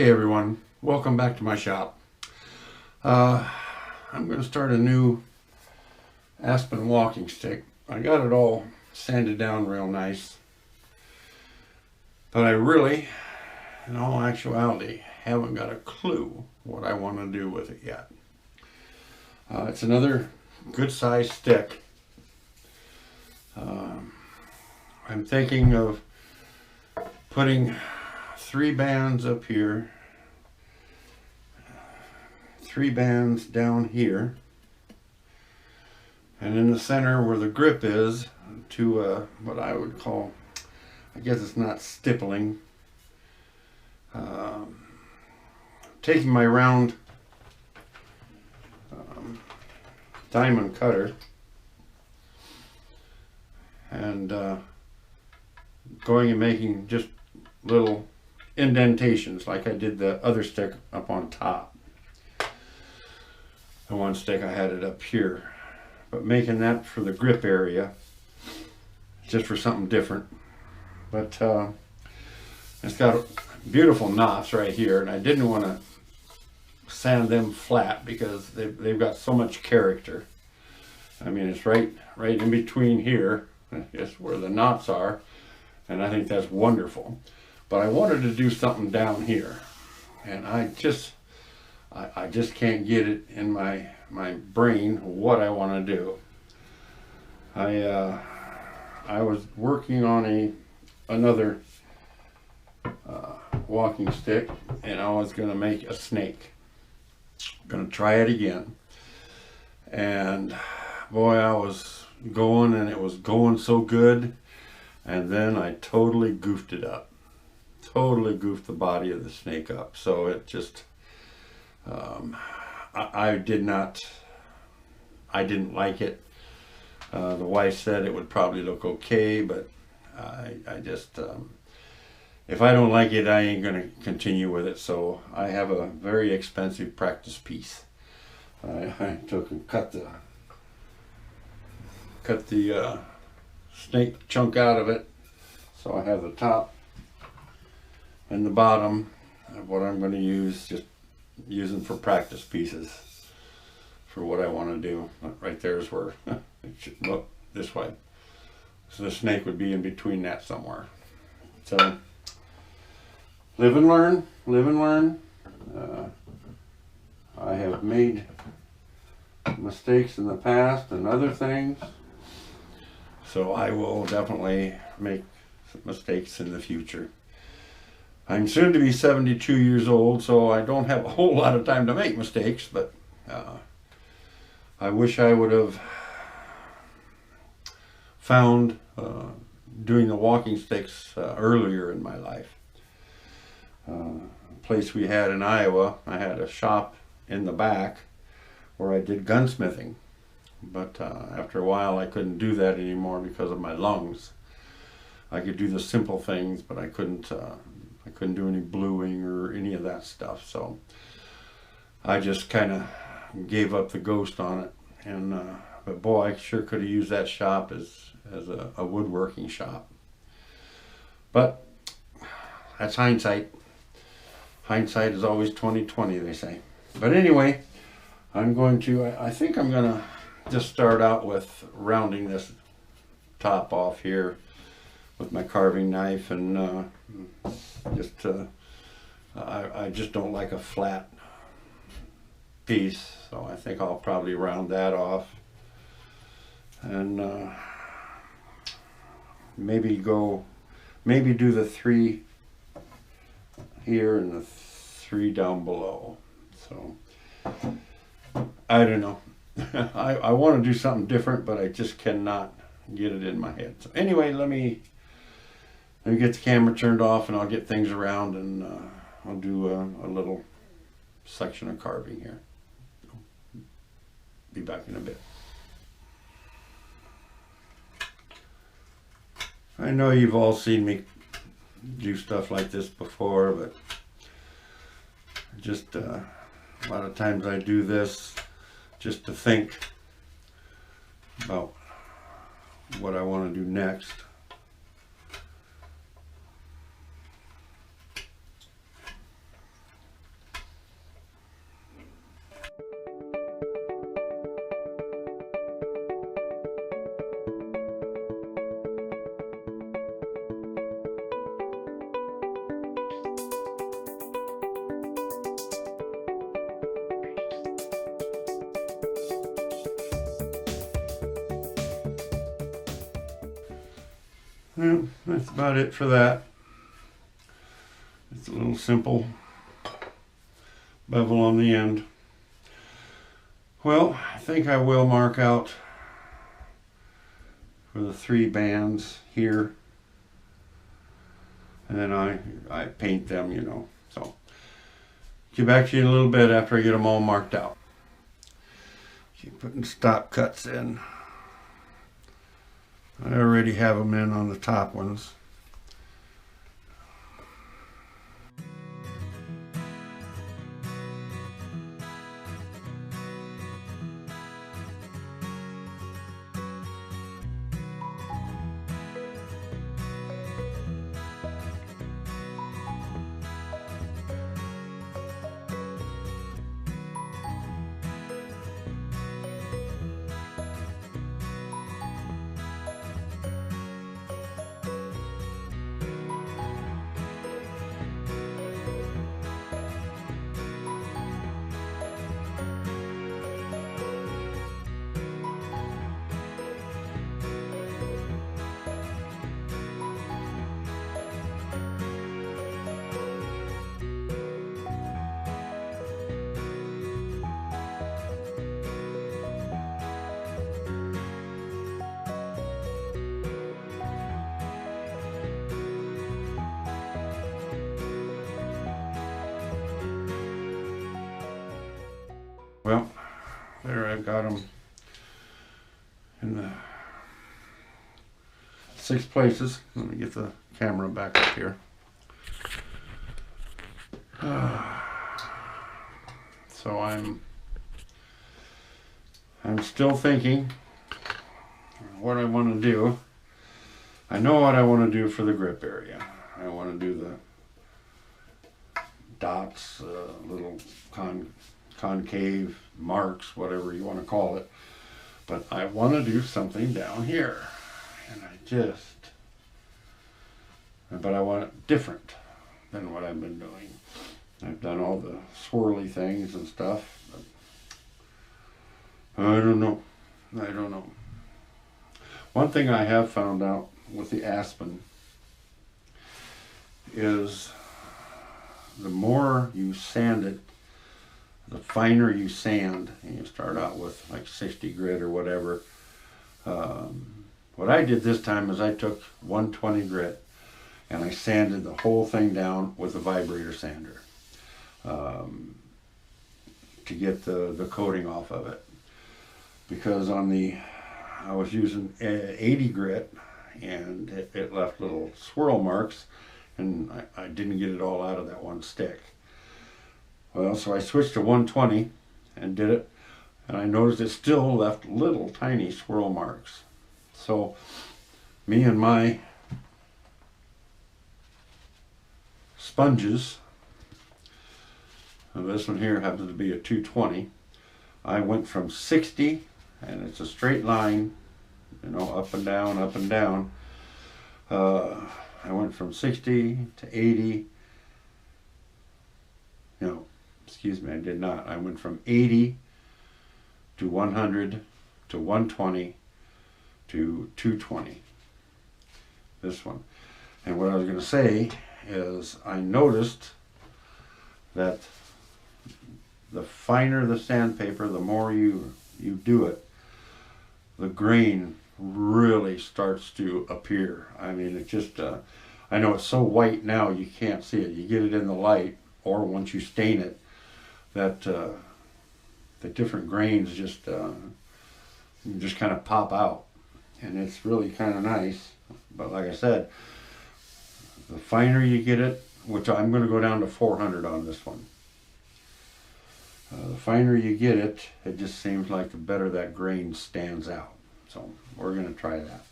Hey everyone, welcome back to my shop. I'm going to start a new ASPEN walking stick. I got it all sanded down real nice, but I really, in all actuality, haven't got a clue what I want to do with it yet. It's another good sized stick. I'm thinking of putting 3 bands up here, 3 bands down here, and in the center where the grip is to what I would call, I guess it's not stippling, taking my round diamond cutter and going and making just little indentations like I did the other stick up on top. The one stick I had it up here, but making that for the grip area just for something different. But it's got beautiful knots right here, and I didn't want to sand them flat because they've got so much character. I mean, it's right in between here, that's where the knots are, and I think that's wonderful. But I wanted to do something down here, and I just can't get it in my brain what I want to do. I was working on another walking stick, and I was going to make a snake. Going to try it again, and boy, I was going, and it was going so good, and then I totally goofed it up. Totally goofed the body of the snake up, so it just I didn't like it. The wife said it would probably look okay, but I just if I don't like it, I ain't gonna continue with it. So I have a very expensive practice piece. I took and cut the snake chunk out of it, so I have the top and the bottom of what I'm going to use, just using for practice pieces for what I want to do. Right there is where it should look this way. So the snake would be in between that somewhere. So live and learn, live and learn. I have made mistakes in the past and other things, so I will definitely make mistakes in the future. I'm soon to be 72 years old, so I don't have a whole lot of time to make mistakes, but I wish I would have found doing the walking sticks earlier in my life. A place we had in Iowa, I had a shop in the back where I did gunsmithing, but after a while I couldn't do that anymore because of my lungs. I could do the simple things, but I couldn't do any bluing or any of that stuff, so I just kind of gave up the ghost on it. And but boy, I sure could have used that shop as a woodworking shop. But that's hindsight. Hindsight is always 20/20, they say. But anyway, I think I'm gonna just start out with rounding this top off here with my carving knife, and I just don't like a flat piece, so I think I'll probably round that off, and maybe do the 3 here and the 3 down below. So I don't know. I want to do something different, but I just cannot get it in my head. So anyway, let me get the camera turned off, and I'll get things around, and I'll do a little section of carving here. Be back in a bit. I know you've all seen me do stuff like this before, but just a lot of times I do this just to think about what I want to do next. Well, that's about it for that. It's a little simple bevel on the end. Well, I think I will mark out for the 3 bands here, and then I paint them, you know. So get back to you in a little bit after I get them all marked out. Keep putting stop cuts in. I already have them in on the top ones. Well, there I've got them in the 6 places. Let me get the camera back up here. So I'm still thinking what I want to do. I know what I want to do for the grip area. I want to do the dots, little concave marks, whatever you want to call it. But I want to do something down here. And but I want it different than what I've been doing. I've done all the swirly things and stuff, but I don't know. One thing I have found out with the Aspen is the more you sand it, the finer you sand, and you start out with like 60 grit or whatever. What I did this time is I took 120 grit and I sanded the whole thing down with a vibrator sander to get the coating off of it. Because I was using 80 grit and it left little swirl marks, and I didn't get it all out of that one stick. Well, so I switched to 120 and did it, and I noticed it still left little tiny swirl marks. So me and my sponges, and this one here happens to be a 220, I went from 60, and it's a straight line, you know, up and down, up and down. I went from 60 to 80. No, excuse me, I did not. I went from 80 to 100 to 120 to 220. This one. And what I was going to say is I noticed that the finer the sandpaper, the more you do it, the grain really starts to appear. I mean, it just, I know it's so white now you can't see it. You get it in the light, or once you stain it, that the different grains just kind of pop out. And it's really kind of nice. But like I said, the finer you get it, which I'm going to go down to 400 on this one. The finer you get it, it just seems like the better that grain stands out. So we're going to try that.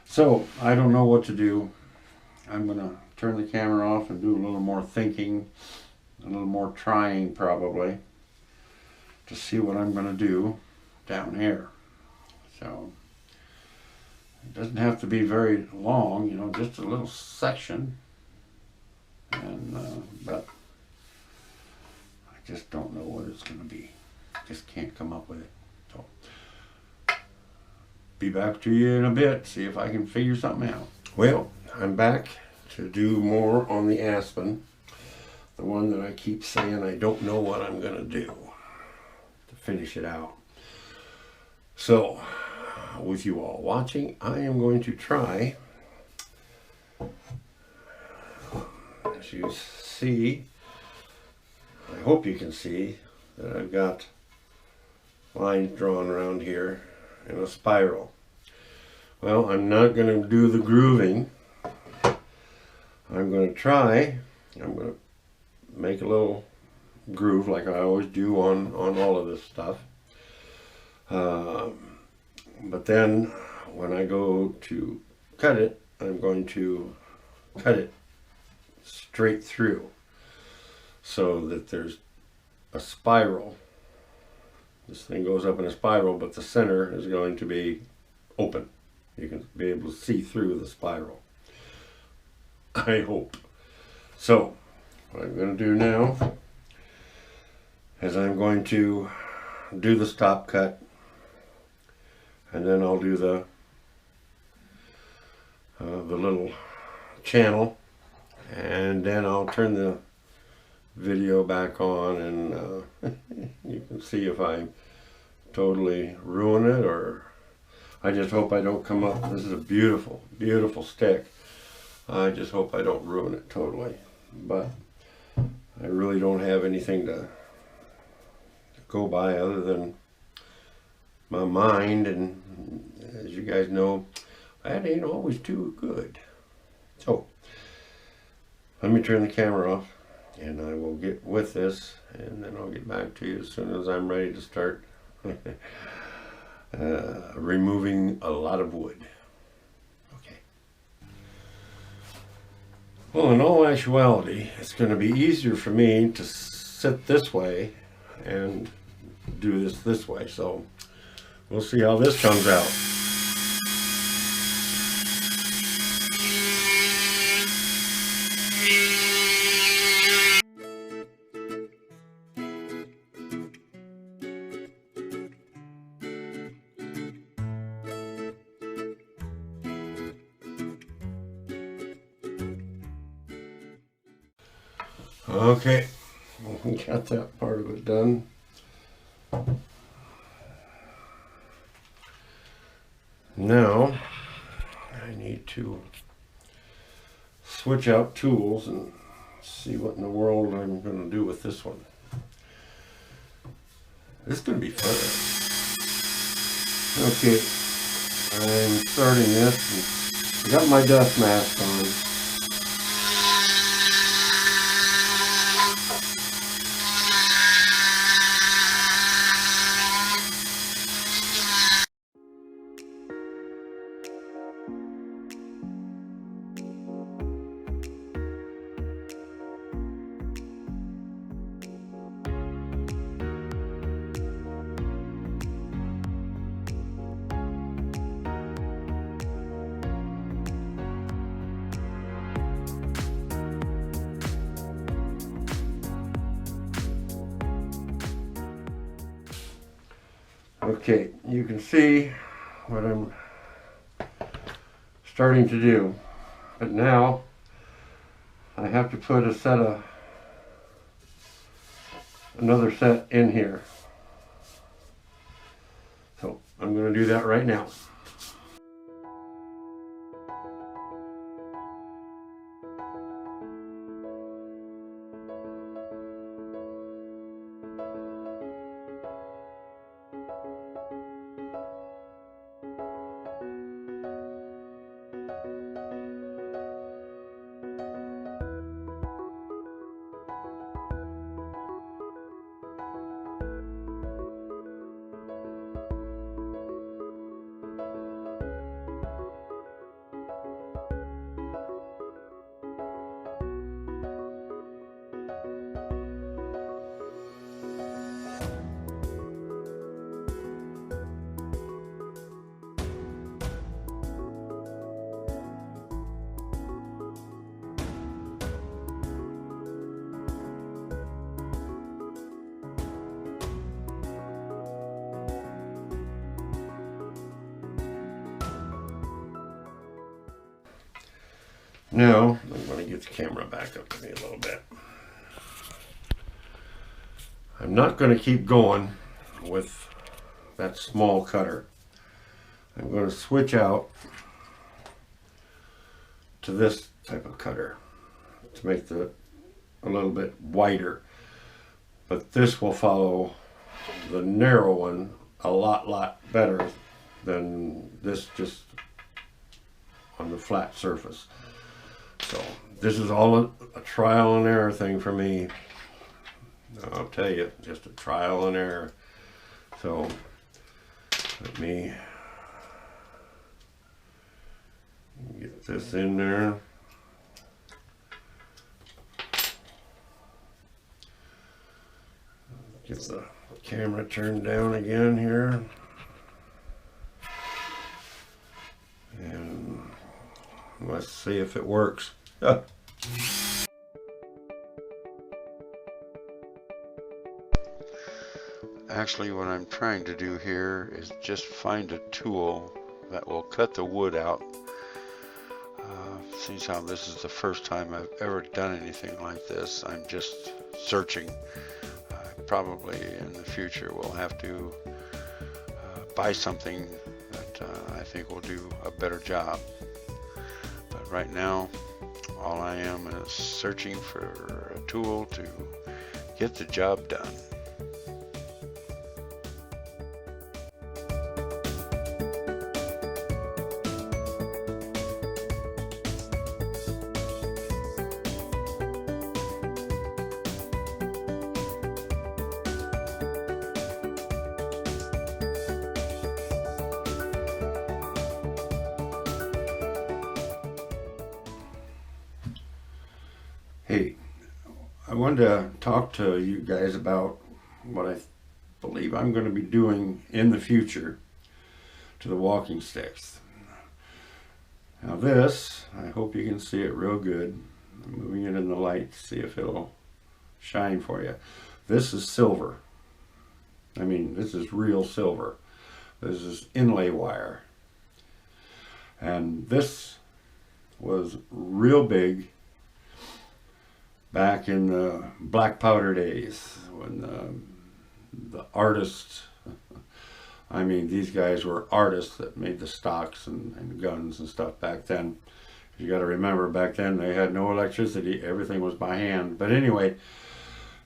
So I don't know what to do. I'm going to turn the camera off and do a little more thinking, a little more trying probably, to see what I'm going to do down here. So it doesn't have to be very long, you know, just a little section. And but I just don't know what it's going to be. Just can't come up with it. So be back to you in a bit, see if I can figure something out. Well, I'm back to do more on the Aspen, the one that I keep saying I don't know what I'm going to do to finish it out. So, with you all watching, I am going to try, as you see, I hope you can see that I've got lines drawn around here in a spiral. Well, I'm not going to do the grooving. I'm going to make a little groove like I always do on all of this stuff. But then when I go to cut it, I'm going to cut it straight through so that there's a spiral. This thing goes up in a spiral, but the center is going to be open. You can be able to see through the spiral. I hope. So, what I'm going to do now is I'm going to do the stop cut, and then I'll do the little channel, and then I'll turn the video back on, and you can see if I totally ruin it, or I just hope I don't come up. This is a beautiful, beautiful stick. I just hope I don't ruin it totally, but I really don't have anything to go by other than my mind, and as you guys know, that ain't always too good. So let me turn the camera off, and I will get with this, and then I'll get back to you as soon as I'm ready to start removing a lot of wood. Okay. Well, in all actuality, it's going to be easier for me to sit this way and do this way, so we'll see how this comes out. Okay, got that part of it done. Now I need to switch out tools and see what in the world I'm going to do with this one. This is going to be fun. Okay, I'm starting this. I got my dust mask on. Okay, you can see what I'm starting to do, but now I have to put another set in here. So I'm going to do that right now. Now, I'm going to get the camera back up to me a little bit. I'm not going to keep going with that small cutter. I'm going to switch out to this type of cutter to make a little bit wider. But this will follow the narrow one a lot better than this just on the flat surface. So this is all a trial and error thing for me. I'll tell you, just a trial and error. So let me get this in there. Get the camera turned down again here. And let's see if it works. Actually, what I'm trying to do here is just find a tool that will cut the wood out. Since how this is the first time I've ever done anything like this, I'm just searching. Probably in the future we'll have to buy something that I think will do a better job. But right now, all I am is searching for a tool to get the job done. Hey, I wanted to talk to you guys about what I believe I'm going to be doing in the future to the walking sticks. Now this, I hope you can see it real good. I'm moving it in the light to see if it'll shine for you. This is silver. I mean, this is real silver. This is inlay wire. And this was real big back in the black powder days when the artists, I mean, these guys were artists that made the stocks and guns and stuff back then. You got to remember, back then they had no electricity, everything was by hand. But anyway,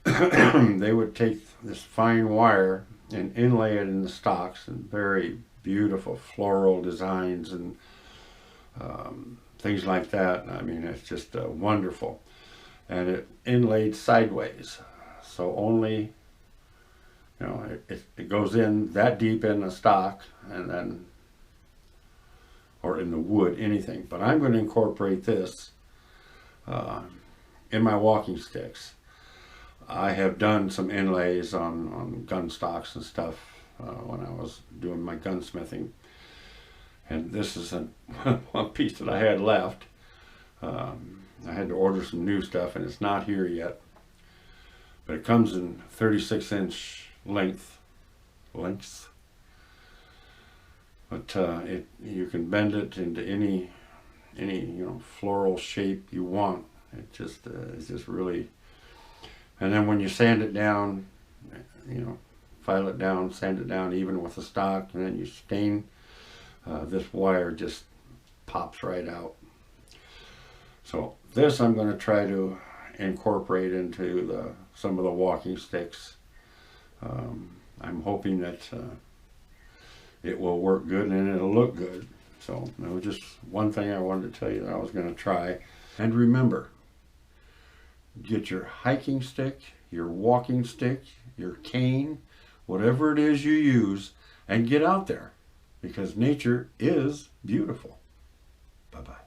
they would take this fine wire and inlay it in the stocks in very beautiful floral designs and things like that. I mean, it's just wonderful. And it inlaid sideways, so only, you know, it goes in that deep in the stock, and then, or in the wood, anything. But I'm going to incorporate this in my walking sticks. I have done some inlays on gun stocks and stuff when I was doing my gunsmithing, and this is one piece that I had left. I had to order some new stuff, and it's not here yet. But it comes in 36-inch lengths. But you can bend it into any floral shape you want. It just is just really. And then when you sand it down, file it down, sand it down even with the stock, and then you stain. This wire just pops right out. So this I'm going to try to incorporate into some of the walking sticks. I'm hoping that it will work good and it'll look good. So that was just one thing I wanted to tell you that I was going to try. And remember, get your hiking stick, your walking stick, your cane, whatever it is you use, and get out there, because nature is beautiful. Bye-bye.